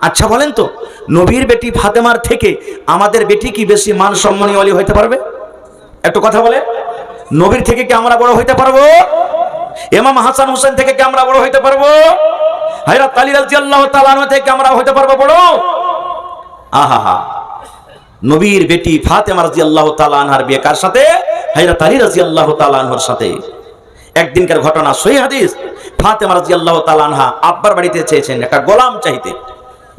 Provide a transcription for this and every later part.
আচ্ছা বলেন তো, নবীর বেটি ফাতেমার থেকে আমাদের বেটি কি বেশি মান সম্মানীয় ওলি হইতে পারবে? একটু কথা বলে, নবীর থেকে কি আমরা বড় হইতে পারবো? ইমাম হাসান হোসেন থেকে কি আমরা বড় হইতে পারবো? হযরত আলী রাদিয়াল্লাহু তাআলা আনহু থেকে আমরা হইতে পারবো বড়? আহা, নবীর বেটি ফাতেমা রাদিয়াল্লাহু তাআলা আনহার বিয়ে কার সাথে? হযরত আলী রাদিয়াল্লাহু তাআলা আনহুর সাথে। একদিনকার ঘটনা, সহিহ হাদিস। ফাতেমা রাদিয়াল্লাহু তাআলা আনহা আব্বার বাড়িতে চেয়েছেন একটা গোলাম চাইতে।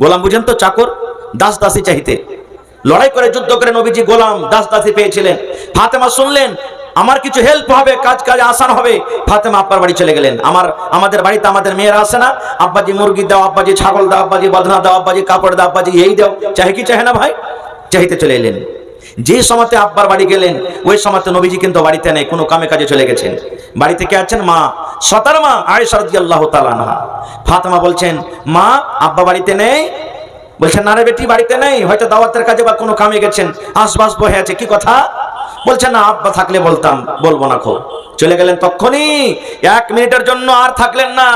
গোলাম বুঝেন তো, চাকর, দাস দাসী চাইতে। লড়াই করে যুদ্ধ করে নবীজি গোলাম দাস দাসী পেয়েছিলেন। ফাতেমা শুনলেন আমার কিছু হেল্প হবে, কাজ আসান হবে। ফাতেমা আব্বার বাড়ি চলে গেলেন। আমাদের বাড়িতে আমাদের মেয়েরা আসে না, আব্বাজি মুরগি দাও, আব্বাজি ছাগল দাও, আব্বাজি বদনা দাও, আব্বাজি কাপড় দাও, আব্বাজি এই দাও, চাহে কি চাহে না ভাই? চাইতে চলে এলেন। যে সময়তে আব্বার বাড়ি গেলেন ওই সময়তে নবীজি কিন্তু বাড়িতে নেই, কোনো কামে কাজে চলে গেছেন। বাড়িতে কে আছেন? মা, সতার মা আয়েশা রাদিয়াল্লাহু তাআলা আনহা। ফাতেমা বলছেন, মা আব্বা বাড়িতে নেই? বলছেন, না রে বেটি, বাড়িতে নেই, হয়তো দাওয়াতের কাজে বা কোনো কামে গেছেন, আশপাশ বহে আছে। কি কথা? বলছেন, না আব্বা থাকলে বলবো না। খো চলে গেলেন। তখনই 1 মিনিটের জন্য আর থাকলেন না।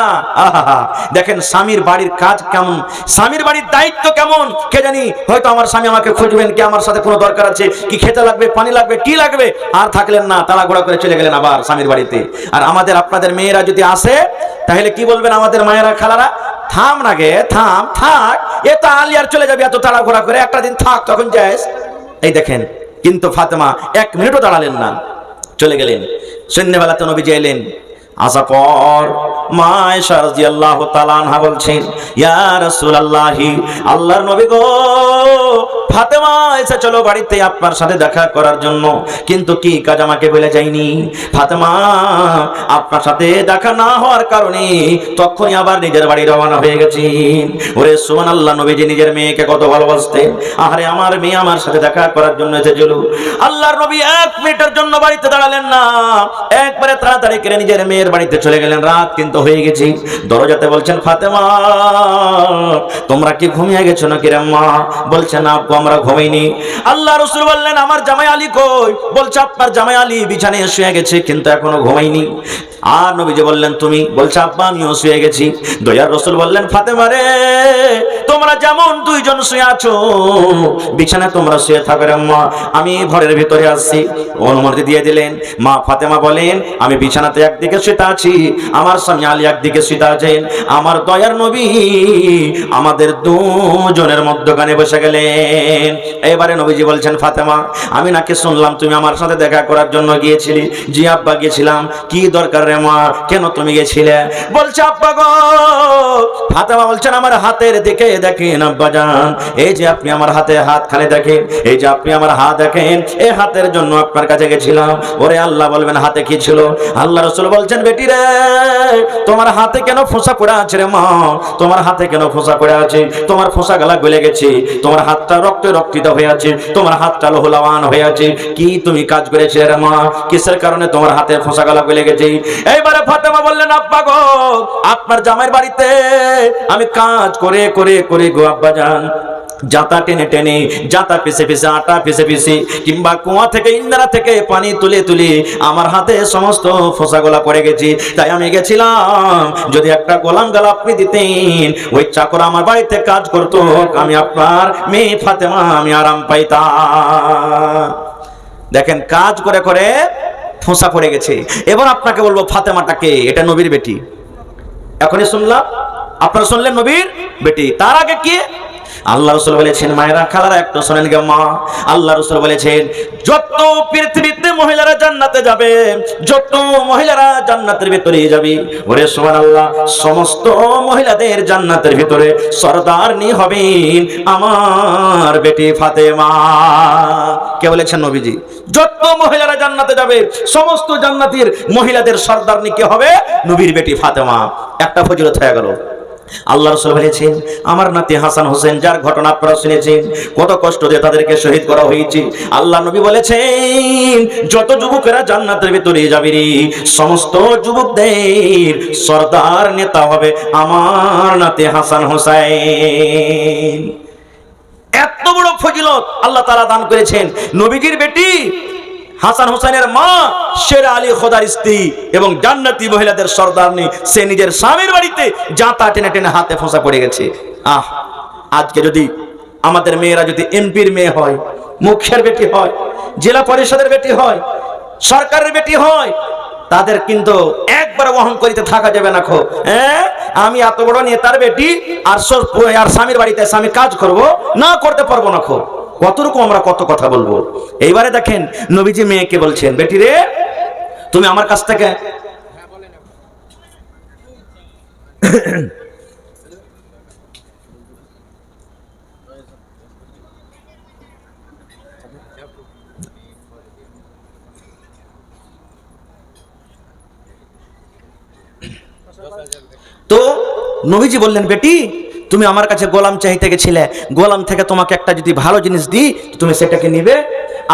আহা, দেখেন স্বামীর বাড়ির কাজ কেমন, স্বামীর বাড়ির দায়িত্ব কেমন। কে জানি হয়তো আমার স্বামী আমাকে খুঁজবেন, কি আমার সাথে কোনো দরকার আছে, কি খেতে লাগবে, পানি লাগবে, কি লাগবে। আর থাকলেন না, তাড়াহুড়া করে চলে গেলেন আবার স্বামীর বাড়িতে। আর আপনাদের মেয়েরা যদি আসে তাহলে কি বলবেন আমাদের মায়েরা, খালারা? থাম না গে, থাক, এ তো আলিয়ার চলে যাবে এত তাড়াহুড়া করে, একটা দিন থাক, তখন যাস। এই দেখেন, কিন্তু ফাতেমা 1 মিনিটও দাঁড়ালেন না, চলে গেলেন। সন্ধ্যাবেলাতে নবীজি এলেন। আসার পর মা আয়েশা রাদিয়াল্লাহু তাআলা আনহা বলছেন, ইয়া রাসূলুল্লাহ, আল্লাহর নবী গো, ফাতেমা এসে চলো বাড়িতে আপনার সাথে দেখা করার জন্য। কিন্তু কি কাজ আমাকে বলে যায়নি। ফাতেমা আপনার সাথে দেখা না হওয়ার কারণে তখনই আবার নিজের বাড়ি রওনা হয়ে গেছেন। ওরে সুবহানাল্লাহ, নবীজি নিজের মেয়েকে কত ভালোবাসতেন। আরে আমার মেয়ে আমার সাথে দেখা করার জন্য এসেছিল। আল্লাহর নবী 1 মিনিটের জন্য বাড়িতে দাঁড়ালেন না, একবারে তাড়াতাড়ি করে নিজের মেয়ের বাড়িতে চলে গেলেন। রাত কিন্তু হয়ে গেছে। দরজাতে বলছেন, ফাতেমা তোমরা কি ঘুমিয়ে গেছো নাকি রে মা? বলছেন, আব্বু আমরা ঘুমাইনি। আল্লাহ রাসূল বললেন, আমার জামাই আলী কই? বলছে, আপনার জামাই আলী বিছানায় শুয়ে গেছে, কিন্তু এখনো ঘুমাইনি। আর নবীজি বললেন, তুমি? বলছে, আব্বা আমিও শুয়ে গেছি। দয়ার রাসূল বললেন, ফাতেমা রে, তোমরা যেমন 2 জন শুয়ে আছো বিছানায় তোমরা শুয়ে থাকো রে মা, আমি ঘরের ভিতরে আসছি। অনুমতি দিয়ে দিলেন। মা ফাতেমা বলেন, আমি বিছানাতে একদিকে শুয়ে আছি, আমার স্বামী আলী একদিকে শুয়ে আছেন। আমার দয়ার নবী আমাদের 2 জনের মধ্যখানে বসে গেলেন। এবারে নবীজি বলছেন, ফাতেমা আমি নাকি শুনলাম তুমি আমার সাথে দেখা করার জন্য গিয়েছিলি? জি আব্বা গিয়েছিলাম। কি দরকার রে মা, কেন তুমি গেছিলে? বলছে, আব্বা গো। ফাতেমা বলছেন, আমার হাতের দিকে দেখেন আব্বা জান, এই যে আপনি আমার হাতে হাত খালি দেখেন, এই যে আপনি আমার হাত দেখেন, এই হাতের জন্য আপনার কাছে গেছিলাম। ওরে আল্লাহ বলবেন হাতে কি ছিল? আল্লাহ রাসূল বলছেন, বেটি রে, তোমার হাতে কেন ফোঁসা পড়ে আছে রে মা? তোমার হাতে কেন ফোঁসা পড়ে আছে? তোমার ফোঁসা গলা গলে গেছে, তোমার হাতটা রক্তে রক্তিত হয়ে আছে, তোমার হাতটা লোহলাওয়ান হয়ে আছে। কি তুমি কাজ করেছিলে রে মা? কিসের কারণে তোমার হাতে ফোঁসা গলা গলে গেছে? এইবারে ফাতেমা বললেন, আব্বা গো, আপনার জামাইয়ের বাড়িতে আমি কাজ করে গো আব্বা জান, জাতা টেনে টেনে, জাতা পিছে পিছে, আটা পিছে পিছে, কিংবা কুয়া থেকে ইন্দারা থেকে পানি তুলে আমার হাতে সমস্ত ফোঁসাগোলা পড়ে গেছি। তাই আমি গেছিলাম, যদি একটা গোলাম গাল আপনি দিতেন, ওই চাকর আমার বাড়িতে কাজ করতো, আমি আপনার মেয়ে ফাতেমা আমি আরাম পাইতাম। দেখেন, কাজ করে ফোঁসা পড়ে গেছে। এবার আপনাকে বলবো, ফাতেমাটাকে? এটা নবীর বেটি। এখনই শুনলাম, আপনারা শুনলেন নবীর বেটি। তার আগে কি? আল্লাহ রাসূল বলেছেন, মায়েরা খালারা একটু শুনেন গে মা, আল্লাহ রাসূল বলেছেন, যত পৃথিবীতে মহিলারা জান্নাতে যাবে, যত মহিলারা জান্নাতের ভিতরে যাবে, ওরে সুবহানাল্লাহ, সমস্ত মহিলাদের জান্নাতের ভিতরে সরদারনি হবেন আমার বেটি ফাতেমা। কে বলেছেন? নবীজি। যত মহিলারা জান্নাতে যাবে সমস্ত জান্নাতের মহিলাদের সরদারনি কে হবে? নবীর বেটি ফাতেমা। একটা ফজিলত হয়ে গেল। আল্লাহ রাসূল বলেছেন, আমার নাতি হাসান হোসেন, যার ঘটনা আপনারা শুনেছেন, কত কষ্ট দিয়ে তাদেরকে শহীদ করা হয়েছে। আল্লাহ নবী বলেছেন, যত যুবকেরা জান্নাতের ভিতরে যাবে রে, সমস্ত যুবকদের সরদার নেতা হবে আমার নাতি হাসান হোসেন। এত বড় ফজিলত আল্লাহ তাআলা দান করেছেন নবীজির বেটি হাসান হোসেনের মা শের আলী খোদার স্ত্রী এবং জান্নাতি মহিলাদের সরদারনি, সে নিজের স্বামীর বাড়িতে জাঁতা টেনে টেনে হাতে ফোঁসা পড়ে গেছে। আজকে যদি আমাদের মেয়েরা যদি এমপির মেয়ে হয়, মুখিয়ার বেটি হয়, জেলা পরিষদের বেটি হয়, সরকারের বেটি হয়, তাদের কিন্তু একবার অহংকারিতে থাকা যাবে না। হ্যাঁ, আমি এত বড় নেতার বেটি আর স্বামীর বাড়িতে স্বামী কাজ করব না, করতে পারবো না। কতটুকু আমরা কত কথা বলবো। এইবারে দেখেন নবীজি মেয়েকে বলছেন, বেটি রে, তুমি আমার কাছ থেকে তো নবীজি বললেন, বেটি তুমি আমার কাছে গোলাম চাইতে গেছিলে, গোলাম থেকে তোমাকে একটা যদি ভালো জিনিস দিই তুমি সেটাকে নিবে।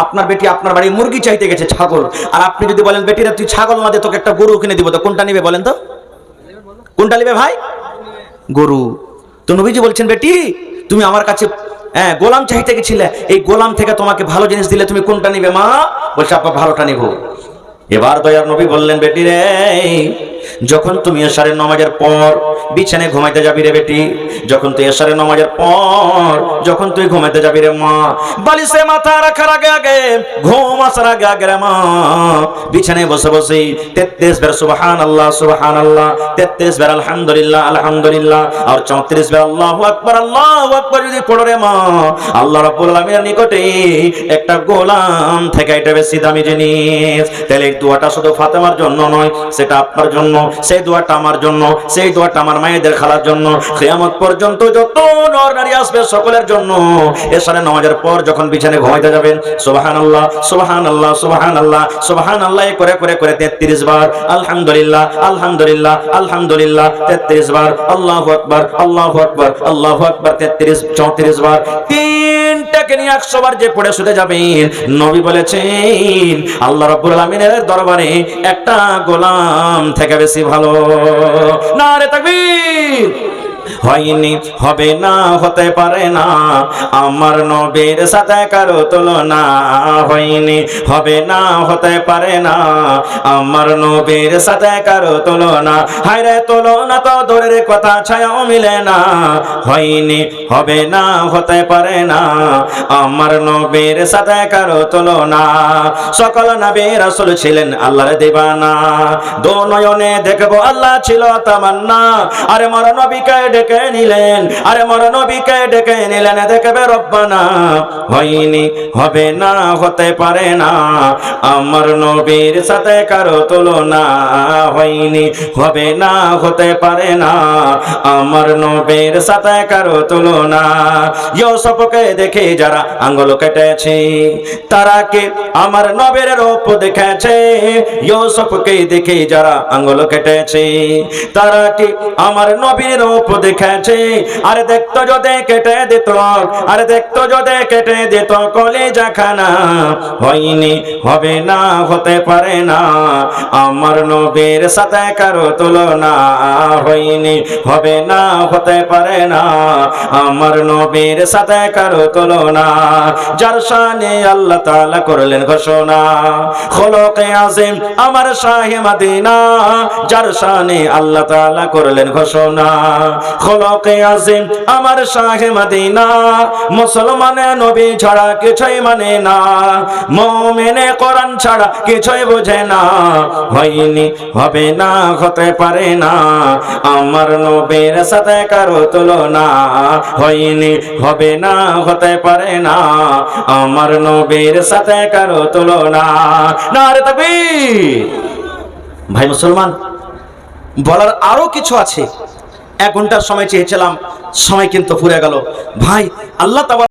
আপনার বেটি আপনার বাড়ি মুরগি চাইতে গেছে, ছাগল, আর আপনি যদি বলেন বেটিরা তুই ছাগল না দে তোকে একটা গরু কিনে দিব, তো কোনটা নিবে বলেন তো? কোনটা নিবে ভাই? গরু। তো নবীজি বলছেন, বেটি তুমি আমার কাছে গোলাম চাইতে গেছিলে, এই গোলাম থেকে তোমাকে ভালো জিনিস দিলে তুমি কোনটা নিবে? মা বলছে, আব্বা ভালোটা নিব। এবার দয়ার নবী বললেন, বেটি রে, যখন তুমি এশারের নামাজের পর বিছানায় ঘুমাইতে যাবি রে বেটি, যখন তুই এশারের নামাজের পর যখন তুই ঘুমাইতে যাবি রে মা, বালিশে মাথা রাখার আগে আগে, ঘুম আসার আগে আগে রে মা, বিছানায় বসে বসে 33 বার সুবহানাল্লাহ সুবহানাল্লাহ, 33 বার আলহামদুলিল্লাহ আলহামদুলিল্লাহ, আর 34 বার আল্লাহু আকবার যদি পড়ো রে মা, আল্লাহ রাব্বুল আলামিনের নিকটে একটা গোলাম থেকে এটা বেশি দামি জিনিস। তাহলে এই দোয়াটা শুধু ফাতেমার জন্য নয়, সেটা আপনার জন্য, সেই দোয়াটা আমার জন্য, সেই দোয়াটা আমার মায়েদের খালার জন্য, কিয়ামত পর্যন্ত যত নর নারী আসবে সকলের জন্য। এশারের নামাজের পর যখন বিছানায় ঘুমাইতে যাবেন, সুবহানাল্লাহ সুবহানাল্লাহ সুবহানাল্লাহ সুবহানাল্লাহ করে করে করে 33 বার, আলহামদুলিল্লাহ আলহামদুলিল্লাহ আলহামদুলিল্লাহ 33 বার, আল্লাহু আকবার আল্লাহু আকবার আল্লাহু আকবার 34 বার, তিনটাকে নিয়ে 100 বার যে পড়ে শুতে যাবেন, নবী বলেছেন আল্লাহ রাব্বুল আলামিনের দরবারে একটা গোলাম থেকে বেশি ভালো। নারে তাকবীর। হয়নি, হবে না, হতে পারে না, আমার নবীর সাথে কারো তুলনা। হয়নি, হবে না, হতে পারে না, আমার নবীর সাথে কারো তুলনা। হায়রে তুলনা তো দূরের কথা, ছায়াও মিলে না। হয়নি, হবে না, হতে পারে না, আমার নবীর সাথে কারো তুলনা। সকল নবী রাসূল ছিলেন আল্লাহর দিবানা, দো নয়নে দেখবো আল্লাহ ছিল তামান্না। আরে মর নবীকে ডেকে নিলেন, আরে মর নবীকে ডেকে নিলেন, দেখবে রব্বানা। হয়নি, হবে না, হতে পারে না, আমার নবীর সাথে কারো তুলনা। হয়নি, হবে না, হতে পারে না, আমার নবীর সাথে কারো তুলনা। ইউসুফকে দেখে যারা আঙ্গুল কেটেছে, তারা কে আমার নবীর রূপ দেখেছে। ইউসুফকে দেখে যারা আঙ্গুল কেটেছে, তারা কি আমার নবীর রূপ দেখেছে। আরে দেখতো যদি কেটে দিত, আরে দেখতো যদি কেটে দিত কলিজা খানা। হয়নি, হবে না, হতে পারে না, আমার নবীর সাথে কারো তুলনা। হয়নি, হবে না, হতে পারে না, আমার নবীর সাথে কারো তুলনা। যার শানে আল্লাহ তাআলা করলেন ঘোষণা, খলকে আযীম আমার শাহে মদিনা। যার শানে আল্লাহ তাআলা করলেন ঘোষণা, খলকে আযীম আমার শাহে মদিনা। মুসলমানে নবী ছাড়া কিছুই মানে না, মুমিনে কোরআন ছাড়া কিছুই বোঝে না। হয়নি, হবে না, হতে পারে না, আমার নবীর সাথে কারো তুলনা। হয়নি, হবে না, হতে পারে না, আমার নবীর সাথে কারো তুলনা। নারে তাকবীর। ভাই মুসলমান, বলার আরো কিছু আছে। 1 ঘন্টার সময় চেয়েছিলাম, সময় কিন্তু ফুরে গেল। ভাই আল্লাহ তাআলা